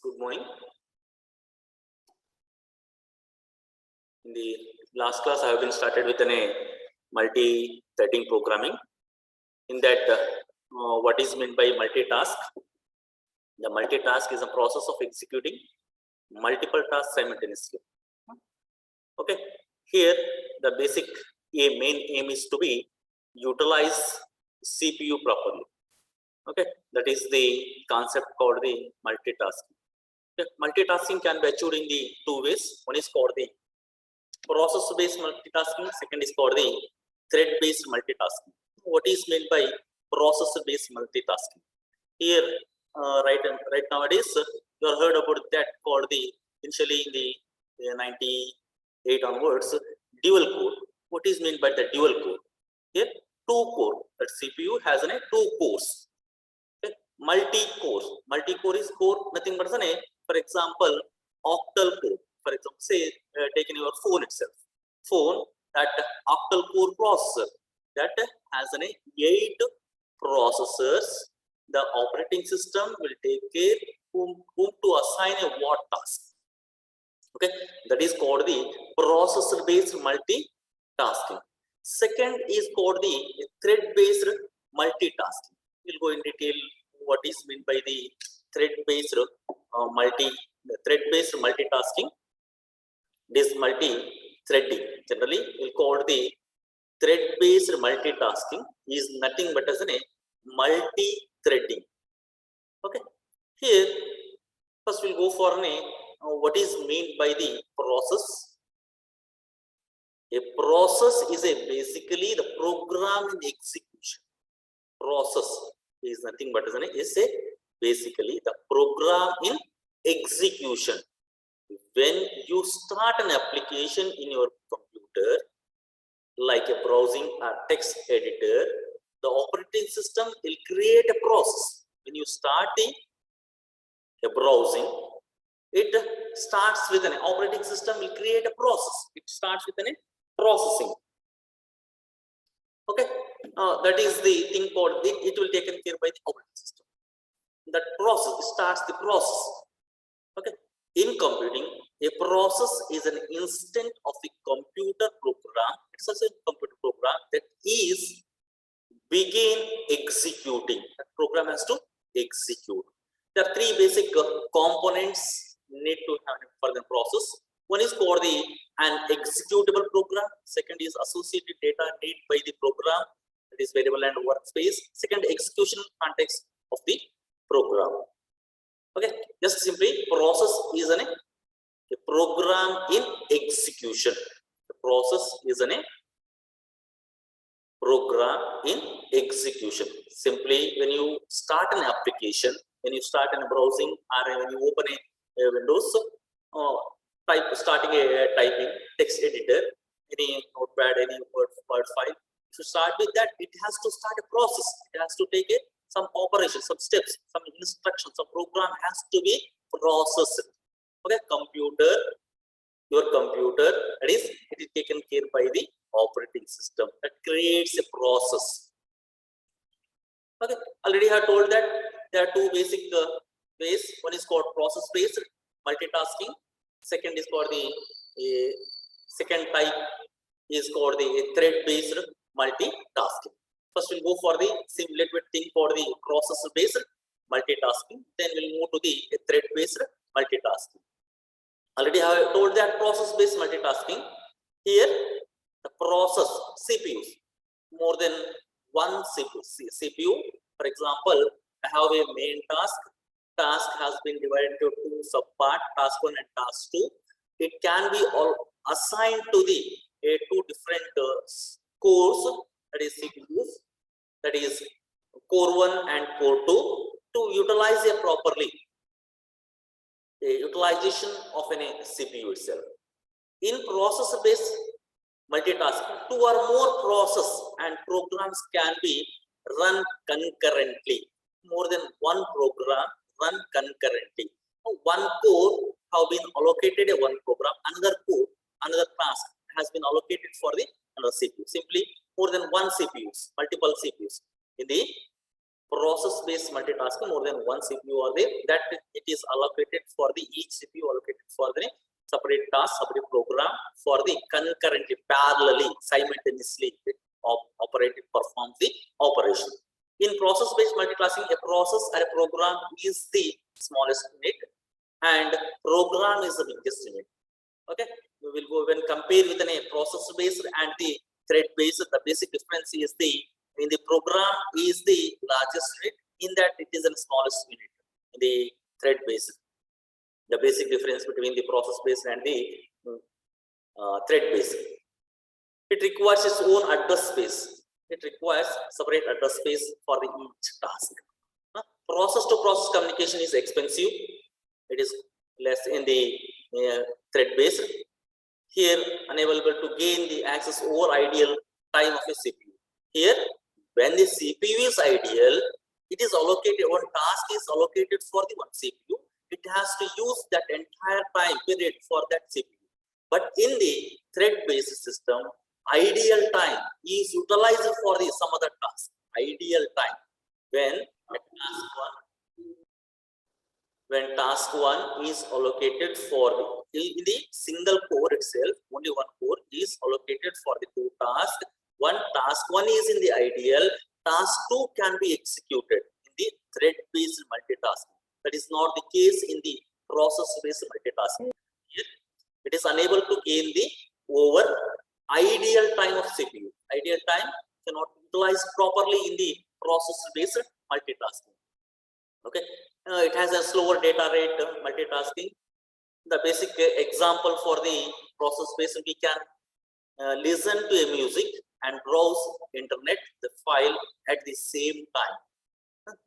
Good morning. In the last class, I have been started with a multi-threading programming. In that, what is meant by multitask? The multitask is a process of executing multiple tasks simultaneously. Okay. Here, the basic main aim is to be utilize CPU properly. Okay, that is the concept called the multitasking. Okay. Multitasking can be achieved in the two ways. One is called the process-based multitasking. Second is called the thread-based multitasking. What is meant by process-based multitasking? Here, right nowadays, you have heard about that called the initially in the 98 onwards dual core. What is meant by the dual core? Here, two core. That CPU has two cores. Okay. Multi-core is core nothing but for example octal core. For example, say taking your phone itself. Phone that octal core processor that has 8 processors. The operating system will take care whom to assign a what task. Okay, that is called the processor-based multitasking. Second is called the thread-based multitasking. We'll go in detail what is meant by the thread-based multitasking. This multi-threading, generally we'll call the thread-based multitasking is nothing but as a multi-threading. Okay, here first we'll go for what is meant by the process. A process is basically the program in execution. Process is nothing but basically the program in execution. When you start an application in your computer, like a browsing or text editor, the operating system will create a process. When you start a browsing, it starts with an operating system will create a process. It starts with a processing. Okay, that is the thing called it will be taken care by the operating system. That process starts the process. Okay, in computing, a process is an instant of the computer program. It's also a computer program that is begin executing. That program has to execute. There are three basic components need to have for the process. One is called an executable program. Second is associated data need by the program. That is variable and workspace. Second, execution context of the program. Okay, just simply process is a program in execution. The process is a program in execution. Simply, when you start an application, when you start in browsing or when you open a Windows, starting a typing text editor, any notepad, any word file. To start with that, it has to start a process. It has to take some operation, some steps, some instructions. Some program has to be processed. Okay, your computer, that is, it is taken care by the operating system that creates a process. Okay, already I told that there are two basic ways. One is called process-based multitasking. Second is called the second type is called the thread-based multitasking. First, we'll go for the simulated thing for the process-based multitasking. Then we'll move to the thread-based multitasking. Already I have told that process-based multitasking. Here, the process CPUs, more than one CPU. For example, I have a main task. Task has been divided into two subpart, task 1 and task 2. It can be all assigned to the two different cores, that is CPUs, that is core 1 and core 2, to utilize it properly. The utilization of a CPU itself. In process-based multitasking, 2 or more process and programs can be run concurrently. More than one program run concurrently. One core have been allocated a one program, another core, another task has been allocated for the another CPU. Simply more than one CPUs, multiple CPUs in the process-based multitasking, more than one CPU are there, that it is allocated for the each CPU allocated for the separate task, separate program for the concurrently, parallelly, simultaneously performs the operation. In process-based multitasking, a process or a program is the smallest unit and program is the biggest unit. Okay, we will go when compare with a process-based and the thread-based. The basic difference is in the program is the largest unit, in that it is the smallest unit. In the thread-based, the basic difference between the process-based and the thread-based. It requires its own address space. It requires separate address space for the each task. Process-to-process communication is expensive. It is less in the thread-based. Here, unable to gain the access over ideal time of a CPU. Here, when the CPU is ideal, it is allocated, one task is allocated for the one CPU. It has to use that entire time period for that CPU. But in the thread-based system, ideal time is utilized for the some other task. Ideal time when task one is allocated for the single core itself, only one core is allocated for the two tasks. Task one is in the ideal, task two can be executed in the thread-based multitasking. That is not the case in the process-based multitasking. Here, it is unable to gain the over ideal time of CPU. Ideal time cannot be utilized properly in the process-based multitasking. Okay, it has a slower data rate multitasking. The basic example for the process-based, we can listen to a music and browse internet, the file at the same time.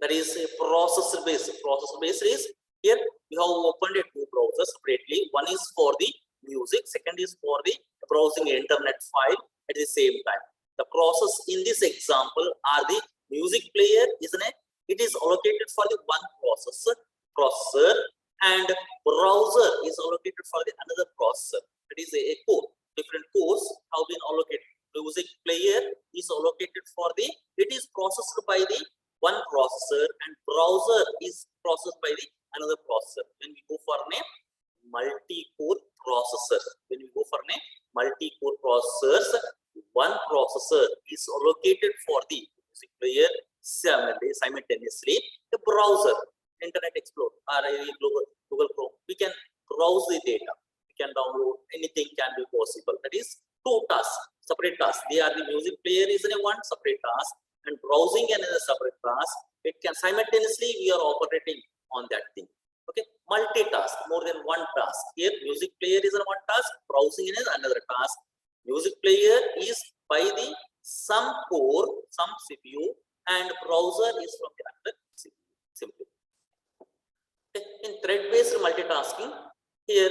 That is a processor-based. Processor-based is here we have opened a two browsers separately. One is for the music, second is for the browsing internet file at the same time. The process in this example are the music player, isn't it? It is allocated for the one processor, and browser is allocated for the another processor. That is a core. Different cores have been allocated. Music player is allocated for it is processed by the one processor, and browser is processed by the another processor. When we go for a multi-core processor, one processor is allocated for the music player simultaneously. The browser, Internet Explorer or Google Chrome, we can browse the data. We can download anything, can be possible. That is two tasks, separate tasks. They are the music player is in a one separate task, and browsing another separate task. It can simultaneously we are operating on that thing. Okay, multitask, more than one task. Here, music player is in one task, browsing is another task. Music player is by the some core, some CPU, and browser is from the other CPU. Simply. Okay. In thread-based multitasking, here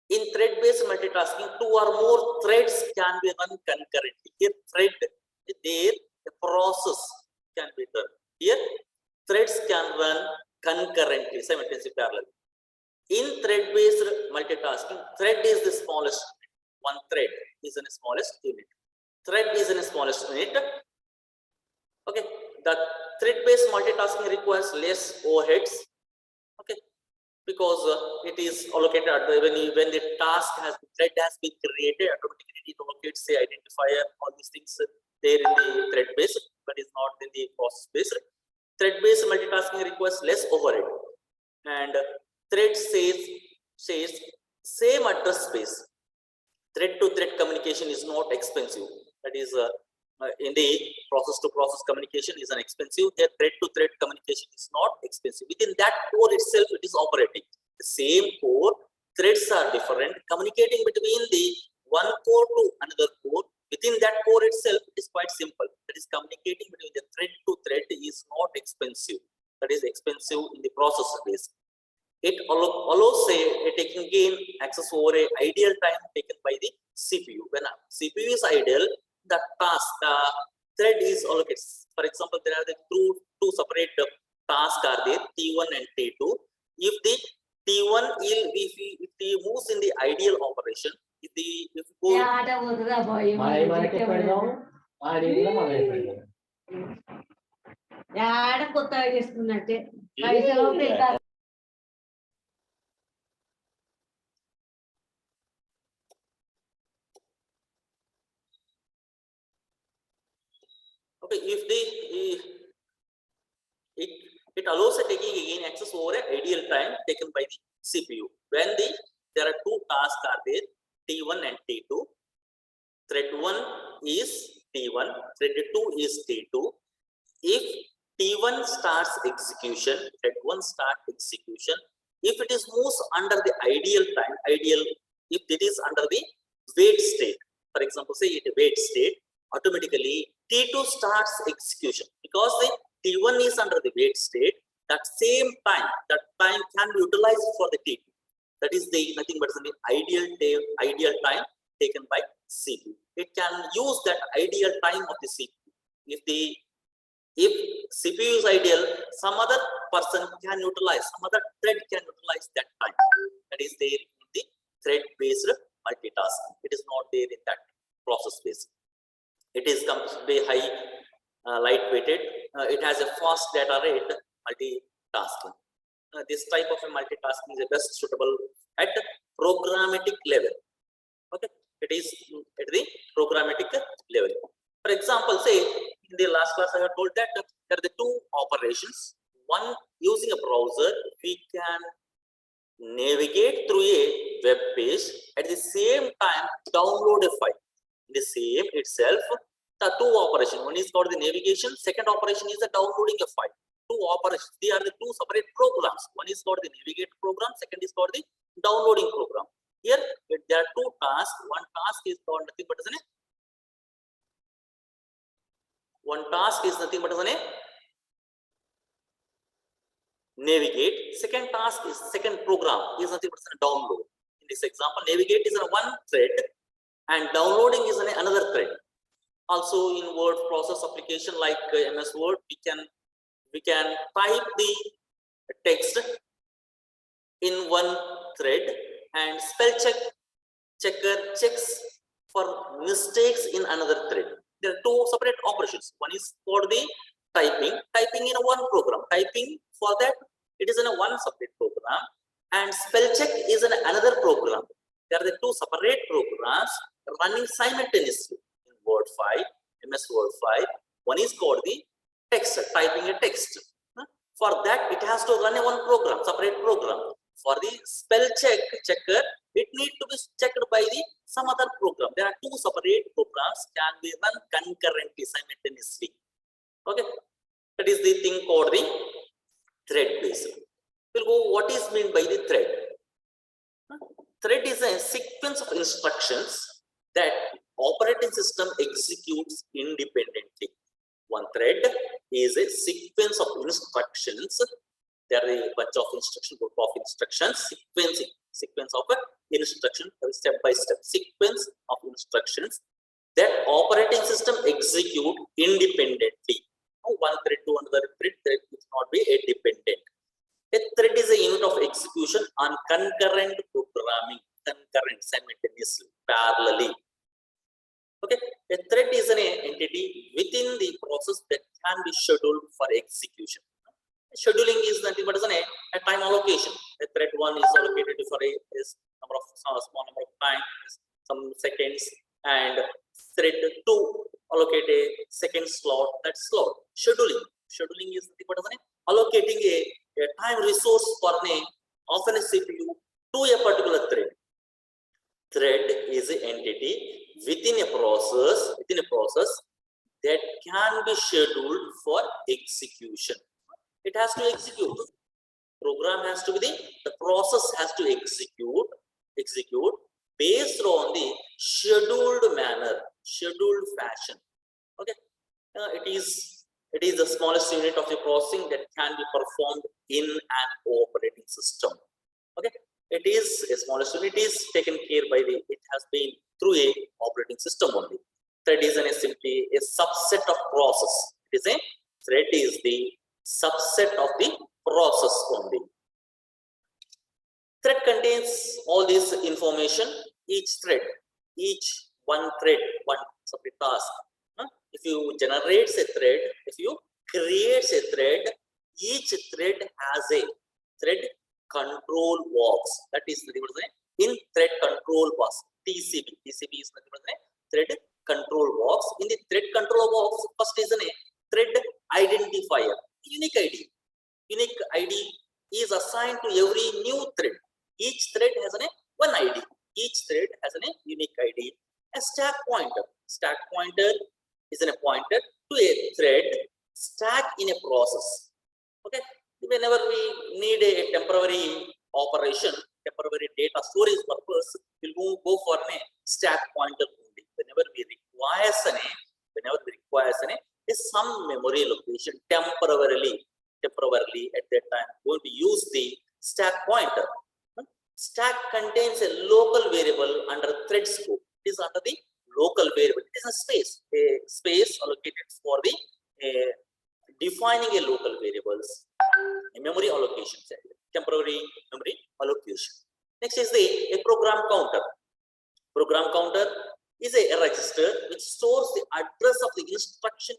in thread-based multitasking, two or more threads can be run concurrently. Here, thread there a process can be done. Here, threads can run concurrently, simultaneously, parallel. In thread-based multitasking, thread is the smallest. One thread is in the smallest unit. Thread is in the smallest unit. Okay, the thread-based multitasking requires less overheads. Okay, because it is allocated at the, when the thread has been created, automatically it allocates the identifier, all these things there in the thread-based, but is not in the process-based. Thread-based multitasking requires less overhead, and thread says same address space. Thread-to-thread communication is not expensive. That is in the process-to-process communication is an expensive. Here, thread-to-thread communication is not expensive. Within that core itself, it is operating. The same core, threads are different. Communicating between the one core to another core, within that core itself, it is quite simple. That is communicating between the thread-to-thread is not expensive. That is expensive in the processor base. It allows it can gain access over a ideal time taken by the CPU. When a CPU is ideal, the thread is allocated. For example, there are the two separate tasks are there, T1 and T2. If the T1 if he moves in the ideal operation, if go యాడ కొత్తగా చేసుకున్నట్టే Okay, if it allows a taking again access over an ideal time taken by the CPU. When there are two tasks are there, T1 and T2. Thread 1 is T1, thread 2 is T2. If T1 starts execution, thread 1 starts execution. If it is moves under the ideal time, if it is under the wait state, for example, say it wait state, automatically T2 starts execution because the T1 is under the wait state. That same time, that time can be utilized for the T2. That is the nothing but the ideal time taken by CPU. It can use that ideal time of the CPU. If CPU is ideal, some other person can utilize, some other thread can utilize that time. That is there in the thread-based multitasking. It is not there in that process-based. It is completely high, light-weighted. It has a fast data rate multitasking. This type of a multitasking is the best suitable at programmatic level. Okay, it is at the programmatic level. For example, say in the last class I have told that there are the two operations. One, using a browser, we can navigate through a web page, at the same time download a file. The same itself, the two operations. One is called the navigation, second operation is the downloading a file. Two operations, they are the two separate programs. One is called the navigate program, second is called the downloading program. Here there are two tasks. One task is called nothing but navigate. Second task is second program is nothing but download. In this example, navigate is on one thread and downloading is on another thread. Also in word process application like MS Word, we can type the text in one thread and spell checker checks for mistakes in another thread. There are two separate operations. One is for the typing in a one program. Typing for that, it is in a one separate program, and spell check is in another program. There are the two separate programs running simultaneously in Word 5, MS Word 5. One is called the text, typing a text. For that, it has to run a one program, separate program. For the spell checker, it needs to be checked by some other program. There are two separate programs can be run concurrently, simultaneously. Okay, that is the thing called the thread based. We'll go what is meant by the thread. Thread is a sequence of instructions that operating system executes independently. One thread is a sequence of instructions. There are a bunch of instructions, group of instructions, sequence of instruction, step by step sequence of instructions that operating system execute independently. One thread to another thread will not be independent. A thread is a unit of execution on concurrent programming, concurrent, simultaneously, parallelly. Okay, a thread is an entity within the process that can be scheduled for execution. Scheduling is nothing but a time allocation. A thread 1 is allocated for a small number of time, some seconds, and thread 2 allocate a second slot. That slot. Scheduling is nothing but allocating a time resource for of a CPU to a particular thread. Thread is an entity within a process that can be scheduled for execution. It has to execute. Program has to be the process has to execute based on the scheduled manner, scheduled fashion. Okay, it is the smallest unit of the processing that can be performed in an operating system. Okay, it is a smallest unit is taken care by it has been through a operating system only. Thread is simply a subset of process. It is a thread is the subset of the process only. Thread contains all this information. Each one thread, one separate task. If you generate a thread, if you creates a thread. Each thread has a thread control box. That is in thread control box. TCB. TCB is thread control box. In the thread control box, first is a thread identifier, unique ID. Unique ID is assigned to every new thread. Each thread has one ID. Each thread has a unique ID. A stack pointer. Stack pointer is a pointer to a thread stack in a process. Okay. Whenever we need a temporary operation, temporary data storage purpose, we'll go for a stack pointer only. Whenever we require some memory location temporarily at that time, we're going to use the stack pointer. Stack contains a local variable under thread scope. It is under the local variable. It is a space allocated for the defining a local variables, a memory allocation, temporary memory allocation. Next is a program counter. Program counter is a register which stores the address of the instruction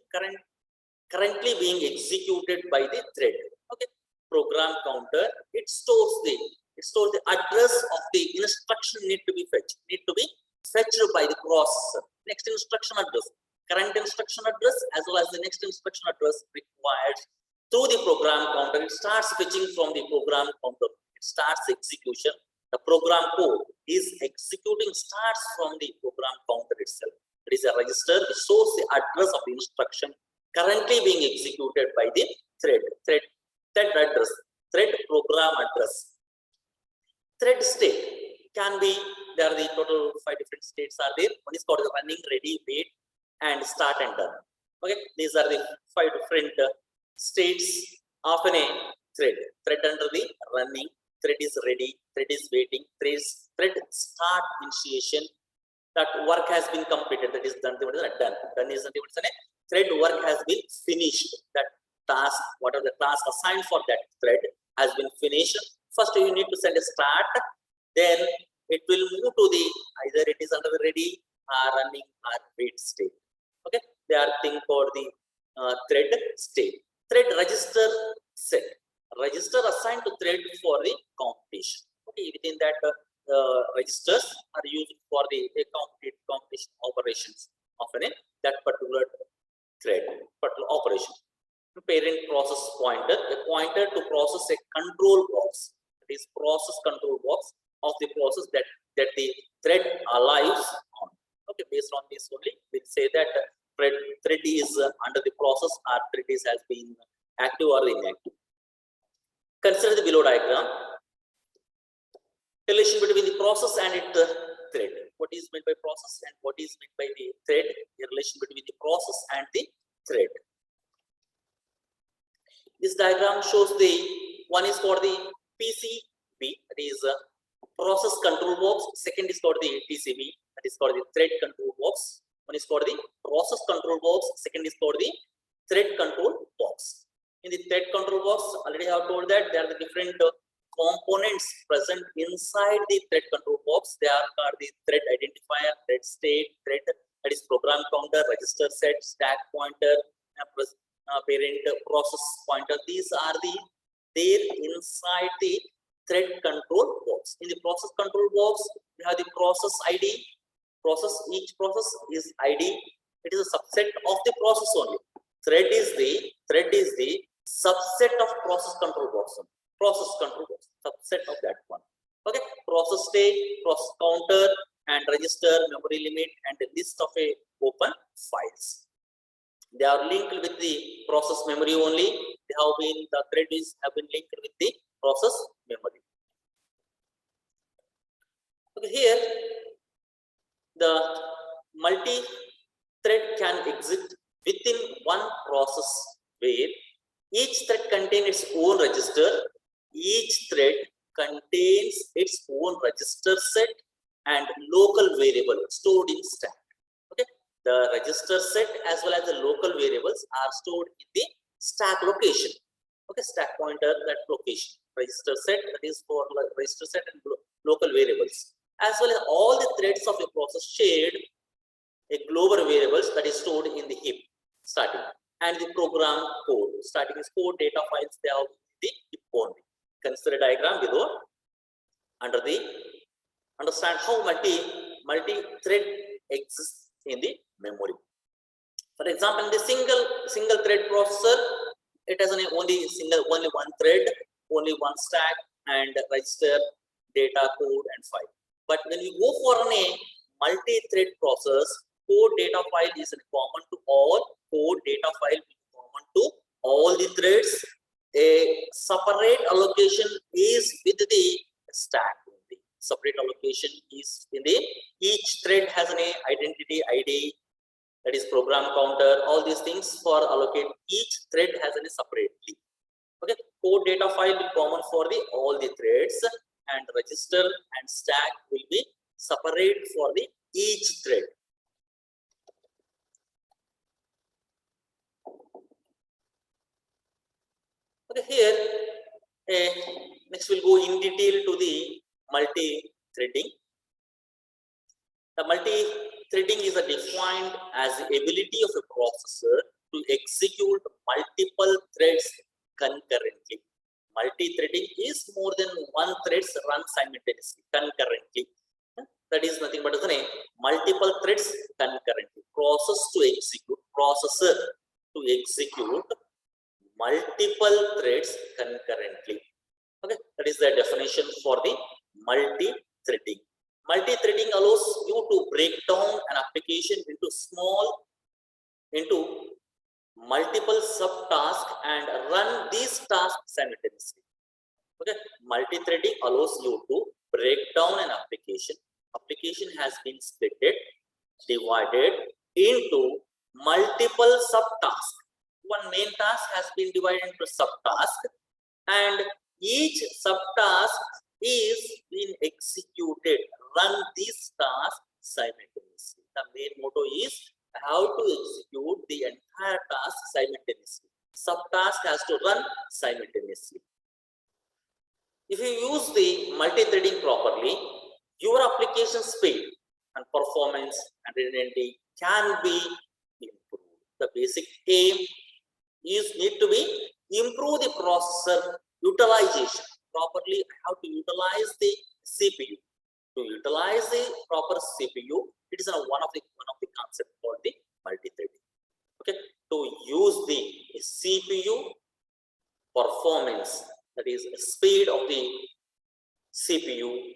currently being executed by the thread. Okay, program counter, it stores the address of the instruction need to be fetched by the processor. Next instruction address, current instruction address as well as the next instruction address required through the program counter. It starts fetching from the program counter. It starts execution. The program code is executing starts from the program counter itself. It is a register which stores the address of the instruction currently being executed by the thread address, thread program address. Thread state can be, there are the total 5 different states are there. One is called the running, ready, wait, and start and done. Okay, these are the 5 different states of a thread. Thread under the running, thread is ready, thread is waiting, thread start initiation. That work has been completed, that is done. Done is thread work has been finished. That task, whatever the task assigned for that thread has been finished. First, you need to send a start, then it will move to the either it is under the ready, running, or wait state. Okay, they are thing for the thread state. Thread register set. Register assigned to thread for the computation. Okay, within that registers are used for the computation operations of that particular thread, particular operation. Parent process pointer, a pointer to process a control box. It is process control box of the process that the thread lives on. Okay, based on this only, we'll say that thread is under the process or thread has been active or inactive. Consider the below diagram. Relation between the process and its thread. What is meant by process and what is meant by the thread? The relation between the process and the thread. This diagram shows the one is for the PCB, that is process control box. Second is for the TCB, that is for the thread control box. One is for the process control box. Second is for the thread control box. In the thread control box, already I have told that there are the different components present inside the thread control box. They are the thread identifier, thread state, thread, that is program counter, register set, stack pointer, parent process pointer. These are there inside the thread control box. In the process control box, we have the process ID. Each process is ID. It is a subset of the process only. Thread is the subset of process control box. Process control box, subset of that one. Okay, process state, process counter, and register, memory limit, and a list of open files. They are linked with the process memory only. They have been, the threads have been linked with the process memory. Okay, here the multi-thread can exist within one process where each thread contains its own register. Each thread contains its own register set and local variable stored in stack. Okay, the register set as well as the local variables are stored in the stack location. Okay, stack pointer, that location. Register set, that is for register set and local variables, as well as all the threads of a process shared a global variables that is stored in the heap starting. and the program code. Starting is code data files, they have the only. Consider diagram below. Under the understand how multi-thread exists in the memory. For example, in the single thread processor, it has only one thread, only one stack, and register, data, code, and file. But when you go for a multi-thread process, code data file is common to all. Code data file is common to all the threads. A separate allocation is with the stack. Separate allocation is in the each thread has an identity ID, that is program counter. All these things for allocate each thread has a separately. Okay, code data file will common for the all the threads, and register and stack will be separate for the each thread. Okay, here next we'll go in detail to the multi-threading. The multi-threading is defined as the ability of a processor to execute multiple threads concurrently. Multi-threading is more than one threads run simultaneously, concurrently. That is nothing but multiple threads concurrently. Processor to execute multiple threads concurrently. Okay, that is the definition for the multi-threading. Multi-threading allows you to break down an application into multiple subtasks and run these tasks simultaneously. Okay, multi-threading allows you to break down an application. Application has been divided into multiple subtasks. One main task has been divided into subtasks, and each subtask is being executed. Run these tasks simultaneously. The main motto is how to execute the entire task simultaneously. Subtask has to run simultaneously. If you use the multi-threading properly, your application speed and performance and redundancy can be improved. The basic aim is need to be improve the processor utilization. Properly, how to utilize the CPU. To utilize the proper CPU, it is one of the concept for the multi-threading. Okay, to use the CPU performance, that is speed of the CPU,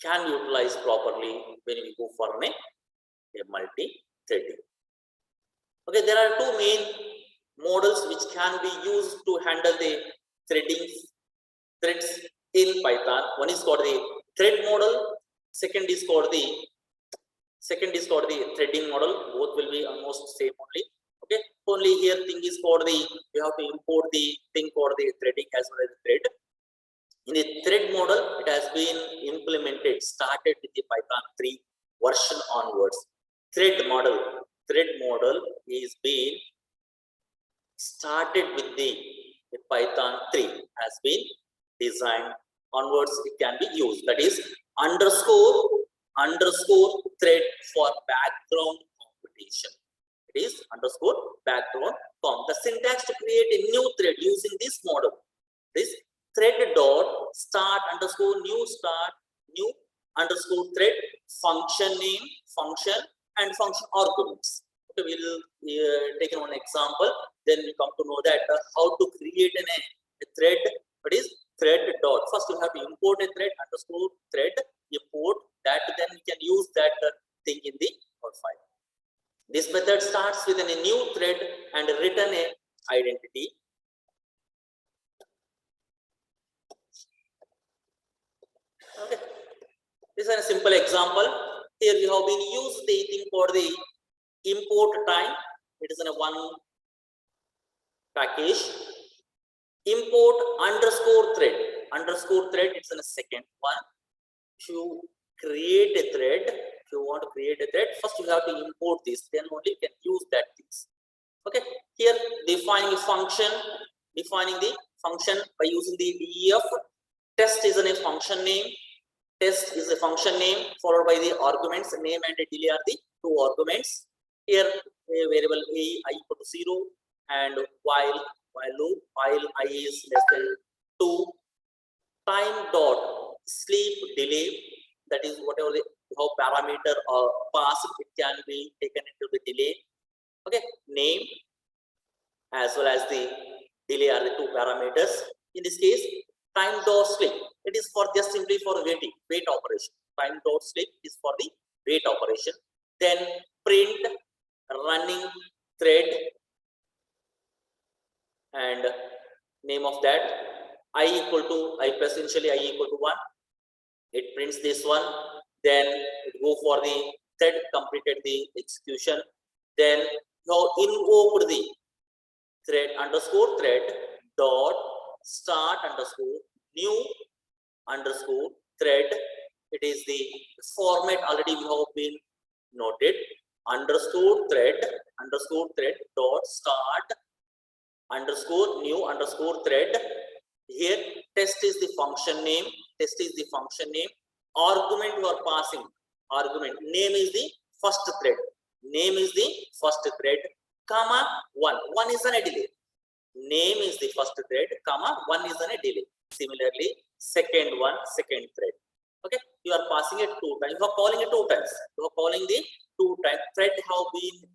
can utilize properly when we go for a multi-threading. Okay, there are two main models which can be used to handle the threads in Python. One is called the thread model. Second is called the threading model. Both will be almost same only. Okay, only here thing is called we have to import the thing called the threading as well as the thread. In the thread model, it has been implemented, started with the Python 3 version onwards. Thread model is being started with the Python 3 has been designed onwards. It can be used. That is underscore thread for background computation. It is underscore background comp. The syntax to create a new thread using this model is thread dot start underscore new underscore thread function name function and function arguments. Okay, we'll take one example. Then we come to know that how to create a thread. What is thread dot? First, you have to import a thread underscore thread. Import that, then we can use that thing in the file. This method starts with a new thread and return a identity. Okay, this is a simple example. Here we have been used the thing for the import time. It is in a one package. Import underscore thread. It's in a second one. If you create a thread, if you want to create a thread, first you have to import this, then only you can use that things. Okay, here defining the function by using the def. Test is a function name. Test is a function name followed by the arguments. Name and delay are the two arguments. Here a variable a I equal to 0, and while loop, while I is less than 2, time dot sleep delay, that is whatever the how parameter or pass, it can be taken into the delay. Okay, name as well as the delay are the two parameters. In this case, time dot sleep, it is for just simply for wait operation. Time dot sleep is for the wait operation. Then print running thread, and name of that I equal to I plus initially I equal to 1. It prints this one. Then it go for the thread completed the execution. Then now invoke the thread underscore thread dot start underscore new underscore thread. It is the format already we have been noted. Underscore thread dot start underscore new underscore thread. Here test is the function name. Argument you are passing. Argument name is the first thread. Comma 1. 1 is an delay. Name is the first thread, comma 1 is an delay. Similarly, second thread. Okay, you are passing it 2 times. You are calling it 2 times. Thread have been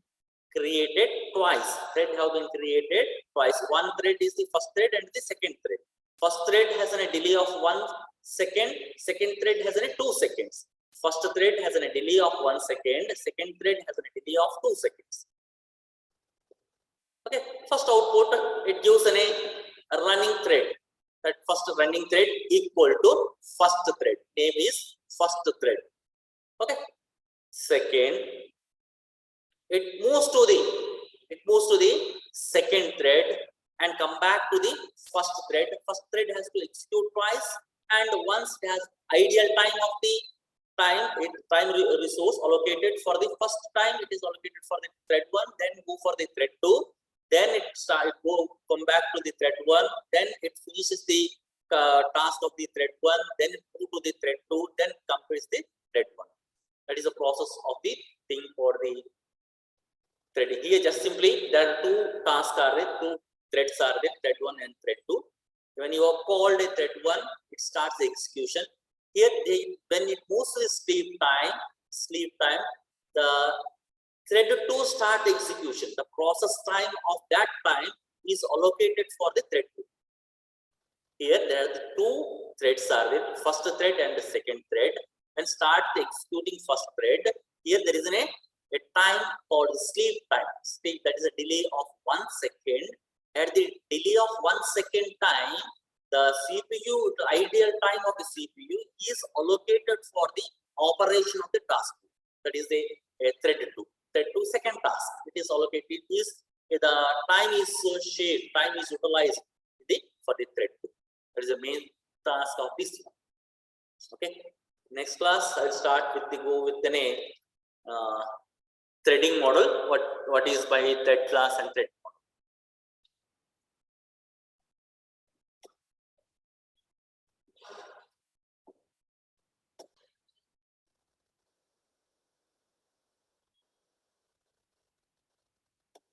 created twice. One thread is the first thread and the second thread. First thread has a delay of 1 second. Second thread has a 2 seconds. First thread has a delay of 1 second. Second thread has a delay of 2 seconds. Okay, first output it gives a running thread. That first running thread equal to first thread. Name is first thread. Okay. Second, it moves to the second thread and come back to the first thread. First thread has to execute twice, and once it has ideal time of the time resource allocated for the first time, it is allocated for the thread 1, then go for the thread 2. Then it come back to the thread 1, then it finishes the task of the thread 1, then it move to the thread 2, then completes the thread 1. That is the process of the thing for the threading. Here just simply there are 2 tasks are there, 2 threads are there, thread 1 and thread 2. When you have called a thread 1, it starts the execution. Here when it moves to the sleep time, the thread 2 start the execution. The process time of that time is allocated for the thread 2. Here there are the 2 threads are there, first thread and the second thread, and start the executing first thread. Here there is a time called sleep time. Sleep, that is a delay of 1 second. At the delay of 1 second time, the CPU, the ideal time of the CPU is allocated for the operation of the task. That is the thread 2. Thread 2 second task. It is allocated is the time is shared, time is utilized for the thread 2. That is the main task of this one. Okay. Next class, I'll start with the threading model. What is by thread class and thread